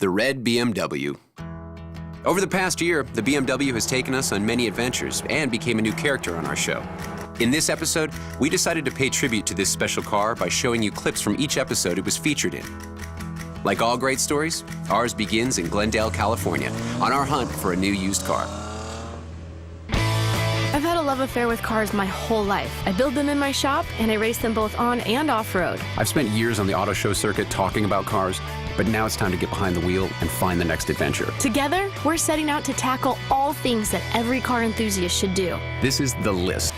the Red BMW. Over the past year, the BMW has taken us on many adventures and became a new character on our show. In this episode, we decided to pay tribute to this special car by showing you clips from each episode it was featured in. Like all great stories, ours begins in Glendale, California, on our hunt for a new used car. I've had a love affair with cars my whole life. I build them in my shop, and I race them both on and off-road. I've spent years on the auto show circuit talking about cars, but now it's time to get behind the wheel and find the next adventure. Together, we're setting out to tackle all things that every car enthusiast should do. This is The List.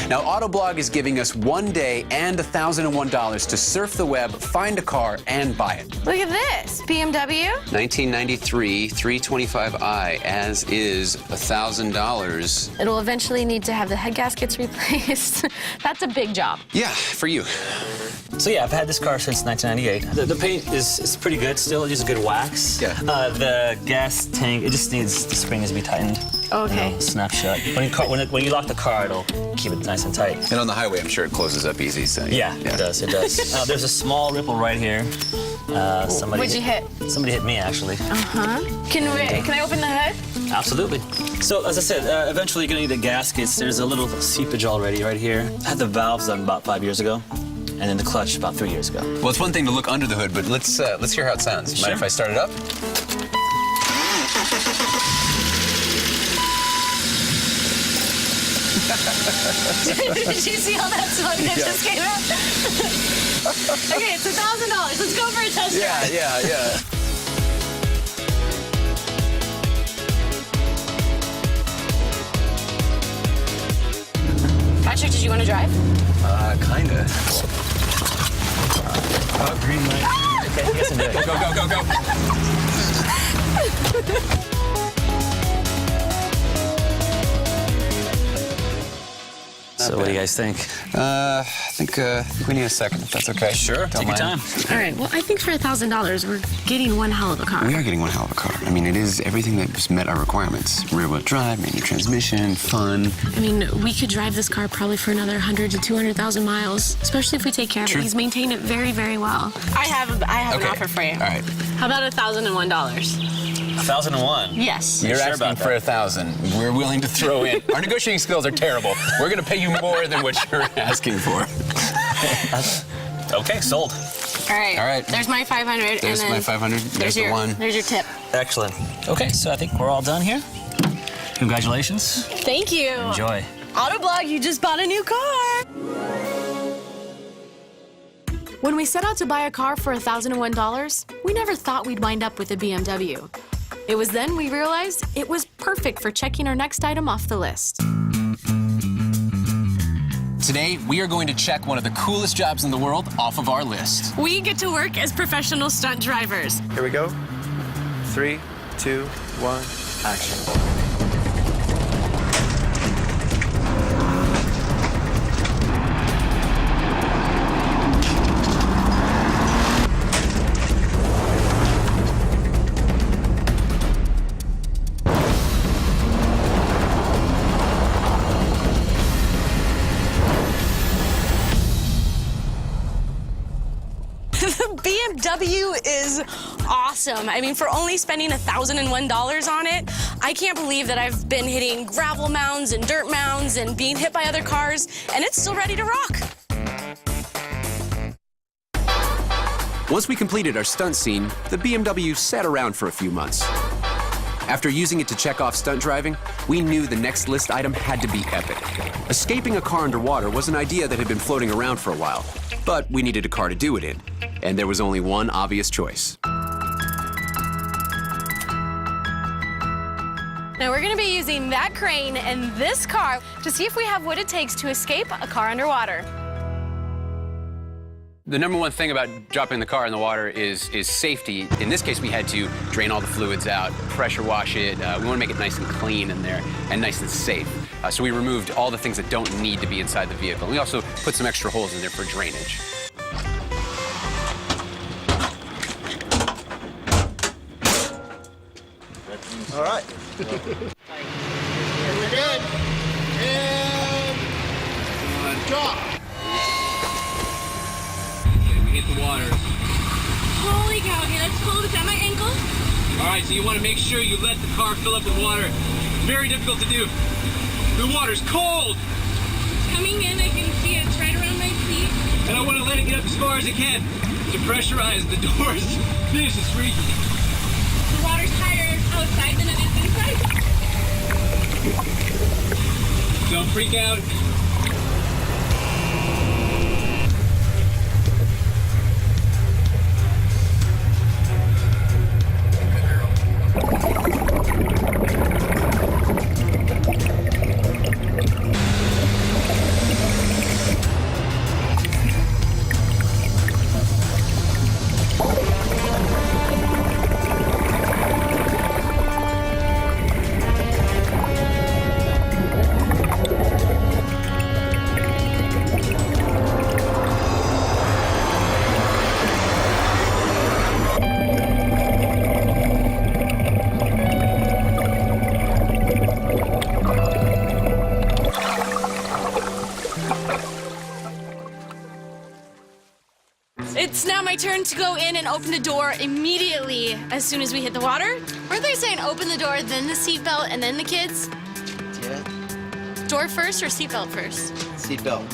Now, Autoblog is giving us 1 day and $1,001 to surf the web, find a car, and buy it. Look at this, BMW. 1993 325i, as is $1,000. It'll eventually need to have the head gaskets replaced. That's a big job. Yeah, for you. So yeah, I've had this car since 1998. The paint is pretty good still. It uses good wax. Yeah. The gas tank, it just needs, the spring needs to be tightened. Okay. You know, snap shut. When you lock the car, it'll keep it nice and tight. And on the highway, I'm sure it closes up easy. So yeah, it does. There's a small ripple right here. What'd you hit? Somebody hit me, actually. Can I open the hood? Absolutely. So, as I said, eventually you're gonna need the gaskets. There's a little seepage already right here. I had the valves done about 5 years ago, and then the clutch about 3 years ago. Well, it's one thing to look under the hood, but let's hear how it sounds. Sure. Mind if I start it up? Did you see all that smoke that just came out? Okay, it's $1,000. Let's go for a test drive. Yeah. Patrick, did you want to drive? Kinda. Oh, green light. Okay, you guys can do it. Go. So what do you guys think? I think we need a second, if that's okay. Sure, take your time. All right, well, I think for $1,000, we're getting one hell of a car. We are getting one hell of a car. I mean, it is everything that's met our requirements. Rear-wheel drive, manual transmission, fun. I mean, we could drive this car probably for another 100 to 200,000 miles, especially if we take care of it. He's maintained it very, very well. I have an offer for you. All right. How about $1,001? 1,001? Yes. You're sure asking about for 1,000. We're willing to throw in. Our negotiating skills are terrible. We're going to pay you more than what you're asking for. Okay, sold. All right. All right. There's my 500. There's my 500. There's the one. There's your tip. Excellent. Okay, so I think we're all done here. Congratulations. Thank you. Enjoy. Autoblog, you just bought a new car. When we set out to buy a car for $1,001, we never thought we'd wind up with a BMW. It was then we realized it was perfect for checking our next item off the list. Today, we are going to check one of the coolest jobs in the world off of our list. We get to work as professional stunt drivers. Here we go. 3, 2, 1, action. BMW is awesome. I mean, for only spending $1,001 on it, I can't believe that I've been hitting gravel mounds and dirt mounds and being hit by other cars, and it's still ready to rock. Once we completed our stunt scene, the BMW sat around for a few months. After using it to check off stunt driving, we knew the next list item had to be epic. Escaping a car underwater was an idea that had been floating around for a while, but we needed a car to do it in, and there was only one obvious choice. Now we're gonna be using that crane and this car to see if we have what it takes to escape a car underwater. The number one thing about dropping the car in the water is safety. In this case, we had to drain all the fluids out, pressure wash it. We want to make it nice and clean in there and nice and safe. So we removed all the things that don't need to be inside the vehicle. We also put some extra holes in there for drainage. All right. Here we go. And drop. hit the water. Holy cow, okay, that's cold. Is that my ankle? All right, so you want to make sure you let the car fill up with water. Very difficult to do. The water's cold. Coming in, I can see it's right around my feet. And I want to let it get up as far as it can to pressurize the doors. This is freaky. The water's higher outside than it is inside. Don't freak out. It's now my turn to go in and open the door immediately as soon as we hit the water. Weren't they saying open the door, then the seatbelt, and then the kids? Yeah, Door first or seatbelt first? seatbelt.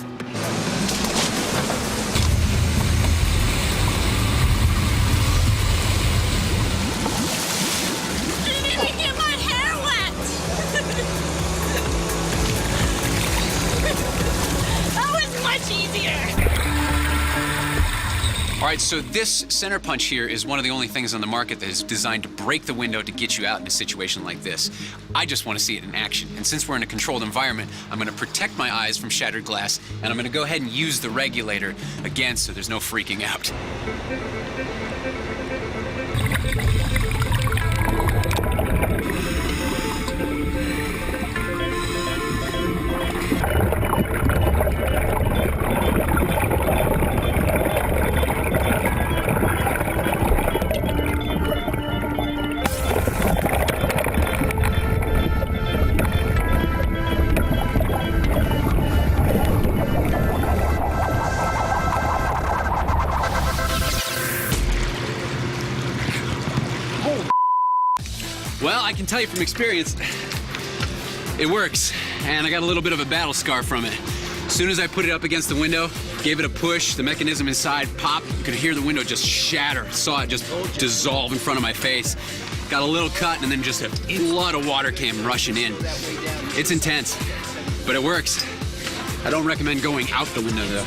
I didn't even get my hair wet! That was much easier. All right, so this center punch here is one of the only things on the market that is designed to break the window to get you out in a situation like this. I just want to see it in action. And since we're in a controlled environment, I'm going to protect my eyes from shattered glass, and I'm going to go ahead and use the regulator again so there's no freaking out. Well, I can tell you from experience, it works, and I got a little bit of a battle scar from it. As soon as I put it up against the window, gave it a push, the mechanism inside popped, you could hear the window just shatter. Saw it just dissolve in front of my face. Got a little cut, and then just a flood of water came rushing in. It's intense, but it works. I don't recommend going out the window, though.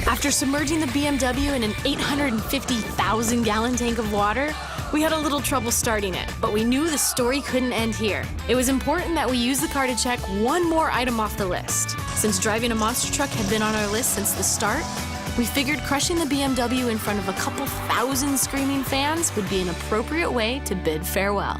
After submerging the BMW in an 850,000-gallon tank of water, we had a little trouble starting it, but we knew the story couldn't end here. It was important that we use the car to check one more item off the list. Since driving a monster truck had been on our list since the start, we figured crushing the BMW in front of a couple thousand screaming fans would be an appropriate way to bid farewell.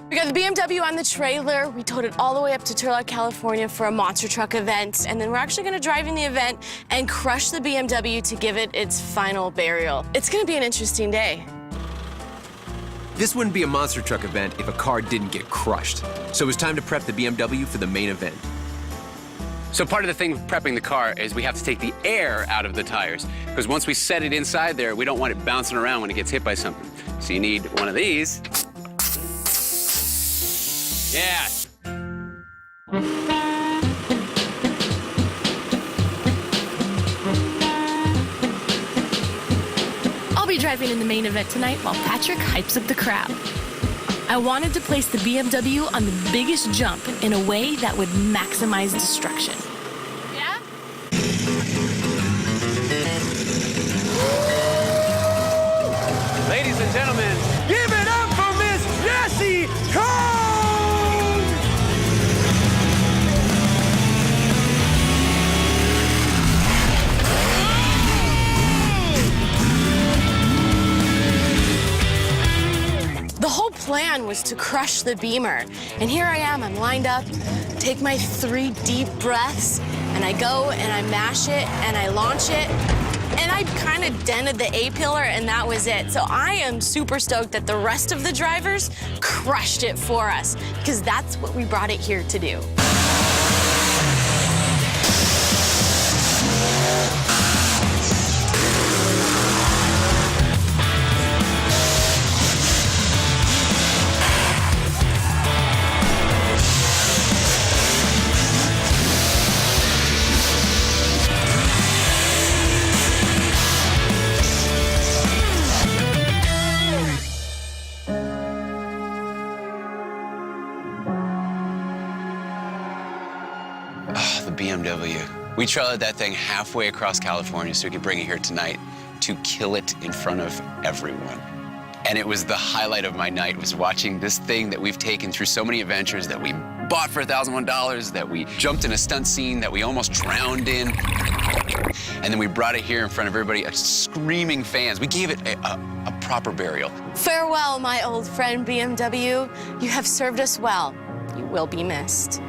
We got the BMW on the trailer. We towed it all the way up to Turlock, California for a monster truck event. And then we're actually gonna drive in the event and crush the BMW to give it its final burial. It's gonna be an interesting day. This wouldn't be a monster truck event if a car didn't get crushed. So it was time to prep the BMW for the main event. So part of the thing with prepping the car is we have to take the air out of the tires, because once we set it inside there, we don't want it bouncing around when it gets hit by something. So you need one of these. Yeah. I'll be driving in the main event tonight while Patrick hypes up the crowd. I wanted to place the BMW on the biggest jump in a way that would maximize destruction. Yeah? Ladies and gentlemen, give it up for Miss Jessie Cole! The whole plan was to crush the Beamer. And here I am, I'm lined up, take my 3 deep breaths, and I go and I mash it and I launch it. And I kind of dented the A-pillar, and that was it. So I am super stoked that the rest of the drivers crushed it for us, because that's what we brought it here to do. the BMW. We trailered that thing halfway across California so we could bring it here tonight to kill it in front of everyone. And it was the highlight of my night, was watching this thing that we've taken through so many adventures, that we bought for $1,001, that we jumped in a stunt scene that we almost drowned in. And then we brought it here in front of everybody, screaming fans. We gave it a proper burial. Farewell, my old friend BMW. You have served us well. You will be missed.